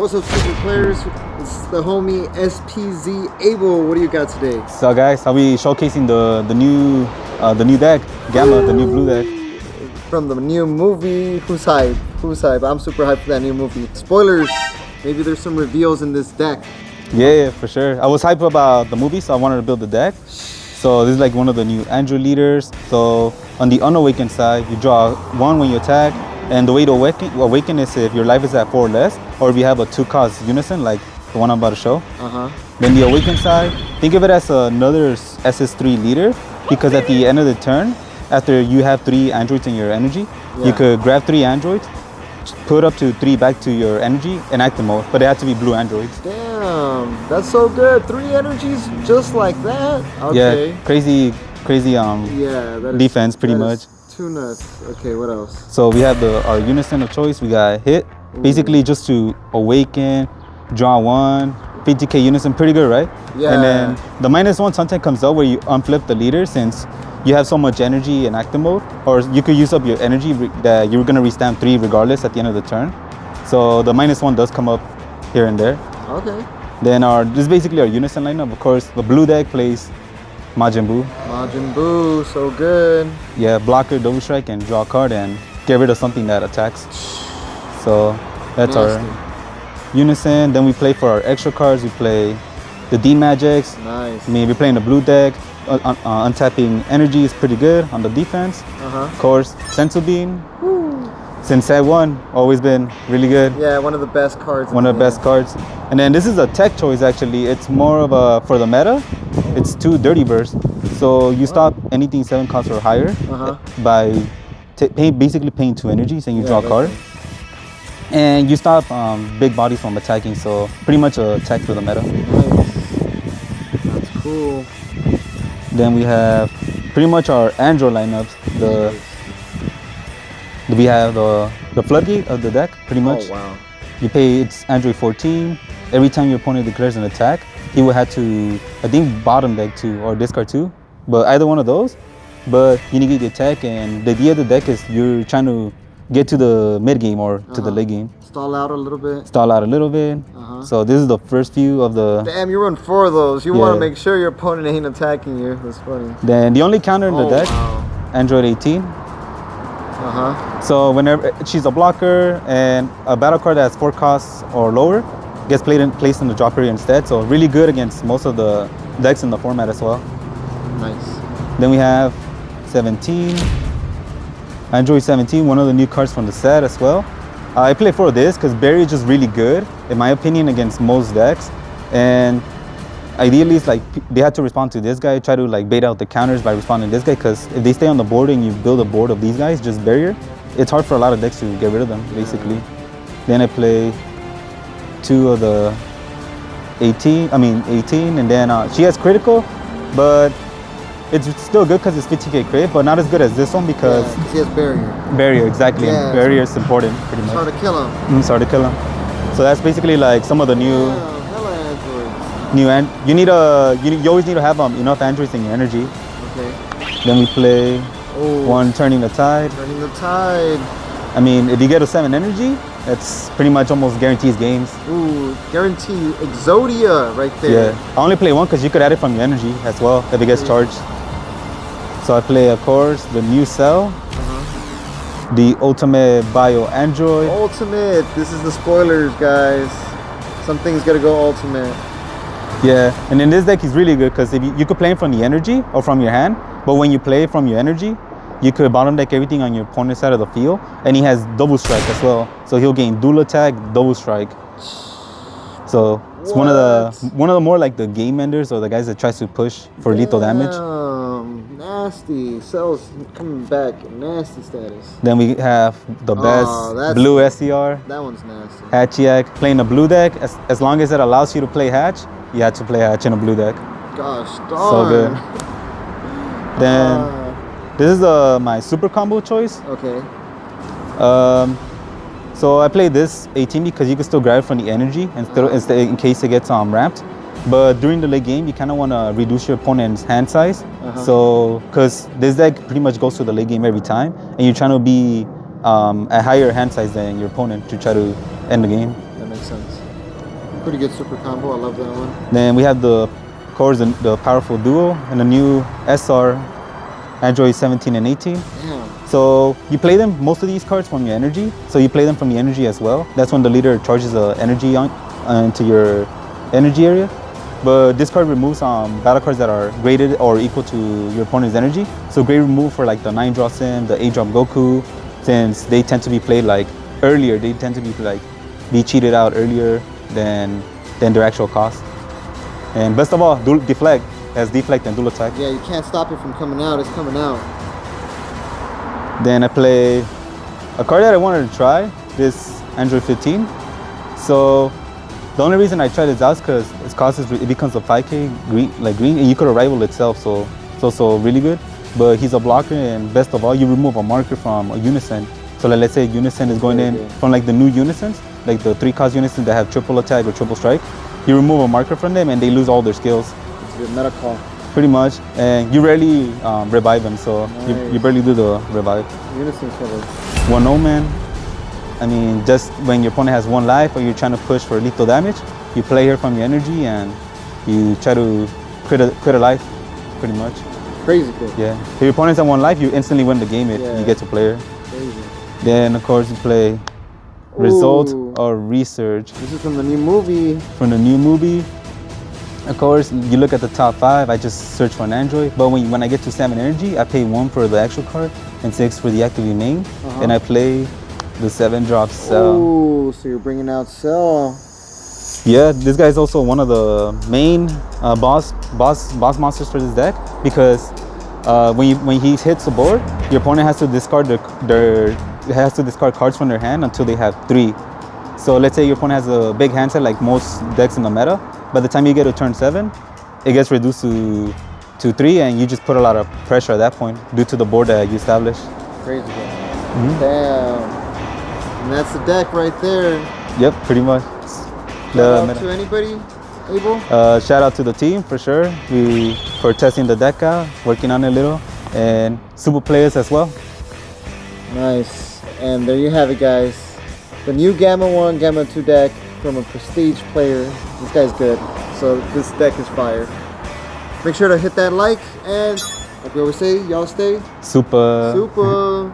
What's up, super players? It's the homie SPZ Abel. What do you got today? So guys, I'll be showcasing the new deck, Gamma, the new blue deck. From the new movie. Who's hype? Who's hype? I'm super hyped for that new movie. Spoilers. Maybe there's some reveals in this deck. Yeah, for sure. I was hyped about the movie, so I wanted to build the deck. So this is like one of the new Android leaders. So on the unawakened side, you draw 1 when you attack. And the way to awaken is if your life is at 4 or less, or if you have a 2-cost unison, like the one I'm about to show. Then the awakened side, think of it as another SS3 leader, because at the end of the turn, after you have 3 androids in your energy, you could grab 3 androids, put up to 3 back to your energy, and active mode. But they have to be blue androids. Damn, that's so good. 3 energies just like that. Okay. Yeah, crazy defense pretty much. Too nuts. Okay, what else? So we have our unison of choice. We got hit, basically just to awaken, draw 1, 50k unison, pretty good, right? Yeah. And then the -1 sometimes comes out where you unflip the leader, since you have so much energy in active mode, or you could use up your energy that you're gonna restamp 3 regardless at the end of the turn. So the -1 does come up here and there. Okay. Then this is basically our unison lineup. Of course, the blue deck plays Majin Buu. Majin Buu, so good. Yeah, blocker, double strike, and draw a card and get rid of something that attacks. So that's our unison. Then we play for our extra cards. We play the D Magics. Nice. I mean, we're playing the blue deck. Untapping energy is pretty good on the defense. Of course, Sensu Beam. Since set 1, always been really good. Yeah, one of the best cards. One of the best cards. And then this is a tech choice actually. It's more of a, for the meta, it's 2 dirty bursts. So you stop anything 7 costs or higher by basically paying 2 energies, and you draw a card. And you stop big bodies from attacking, so pretty much a tech for the meta. Nice. That's cool. Then we have pretty much our Android lineups. We have the floodgate of the deck, pretty much. Oh, wow. You pay, it's Android 14. Every time your opponent declares an attack, he will have to, I think, bottom deck 2 or discard 2. But either one of those. But you negate the attack, and the idea of the deck is you're trying to get to the mid game or to the late game. Stall out a little bit. Stall out a little bit. So this is the first few of the... Damn, you run 4 of those. You want to make sure your opponent ain't attacking you. That's funny. Then the only counter in the deck, Android 18. So whenever she's a blocker, and a battle card that has 4 costs or lower gets placed in the drop area instead. So really good against most of the decks in the format as well. Nice. Then we have 17. Android 17, one of the new cards from the set as well. I play for this because Barrier is just really good, in my opinion, against most decks. And ideally, it's like they had to respond to this guy, try to like bait out the counters by responding to this guy, because if they stay on the board and you build a board of these guys, just Barrier, it's hard for a lot of decks to get rid of them, basically. Then I play 2 of the 18, and then she has critical, but it's still good because it's 50k crit, but not as good as this one because he has Barrier. Barrier, exactly. And Barrier is important, pretty much. It's hard to kill him. It's hard to kill him. So that's basically like some of the new. You always need to have enough androids in your energy. Okay. Then we play 1 Turning the Tide. Turning the Tide. I mean, if you get a 7 energy, that's pretty much almost guarantees games. Ooh, guarantee Exodia right there. Yeah, I only play 1 because you could add it from your energy as well if it gets charged. So I play, of course, the new Cell, the Ultimate Bio Android. Ultimate. This is the spoilers, guys. Something's gotta go ultimate. Yeah, and in this deck he's really good because if you could play him from the energy or from your hand, but when you play from your energy, you could bottom deck everything on your opponent's side of the field, and he has double strike as well. So he'll gain dual attack, double strike. So it's one of the more like the game enders or the guys that tries to push for lethal damage. Nasty. Cell's coming back in nasty status. Then we have the best blue SCR. That one's nasty. Hatchiac. Playing a blue deck, as long as it allows you to play Hatch, you have to play Hatch in a blue deck. Gosh darn. So good. Then this is my super combo choice. Okay. So I play this 18 because you can still grab it from the energy and still in case it gets ramped. But during the late game, you kind of want to reduce your opponent's hand size. So, because this deck pretty much goes to the late game every time, and you're trying to be a higher hand size than your opponent to try to end the game. That makes sense. Pretty good super combo. I love that one. Then we have the cards, the powerful duo, and the new SR Android 17 and 18. Damn. So you play them, most of these cards from your energy. So you play them from the energy as well. That's when the leader charges the energy into your energy area. But this card removes battle cards that are graded or equal to your opponent's energy. So grade remove for like the 9-drop Sim, the 8-drop Goku, since they tend to be played like earlier. They tend to be cheated out earlier than their actual cost. And best of all, deflect has deflect and dual attack. Yeah, you can't stop it from coming out. It's coming out. Then I play a card that I wanted to try, this Android 15. So the only reason I tried this out is because its cost it becomes a 5k green, and you could rival itself, so it's also really good. But he's a blocker, and best of all, you remove a marker from a Unison. So like, let's say Unison is going in from like the new Unisons, like the 3-cost Unisons that have triple attack or triple strike. You remove a marker from them and they lose all their skills. It's a good meta call. Pretty much, and you rarely revive them, so Nice. you barely do the revive. Unison killer. One Omen, I mean, just when your opponent has 1 life or you're trying to push for lethal damage, you play her from your energy and you try to crit a life, pretty much. Crazy good. Yeah. If your opponent's at 1 life, you instantly win the game if you get to play her. Crazy. Then, of course, you play Result Ooh. or Research. This is from the new movie. From the new movie, of course, you look at the top 5, I just search for an Android. But when I get to 7 energy, I pay 1 for the actual card and 6 for the activate main. And I play the 7-drop Cell. Oh, so you're bringing out Cell. Yeah, this guy is also one of the main boss monsters for this deck, because when he hits the board, your opponent has to discard discard cards from their hand until they have 3. So let's say your opponent has a big hand set like most decks in the meta. By the time you get to turn 7, it gets reduced to 3, and you just put a lot of pressure at that point due to the board that you established. Crazy good. Damn. And that's the deck right there. Yep, pretty much. Shout out to anybody, Abel? Shout out to the team for sure. For testing the deck out, working on it a little, and super players as well. Nice. And there you have it, guys. The new Gamma 1, Gamma 2 deck from a prestige player. This guy's good. So this deck is fire. Make sure to hit that like, and like we always say, y'all stay Super. super.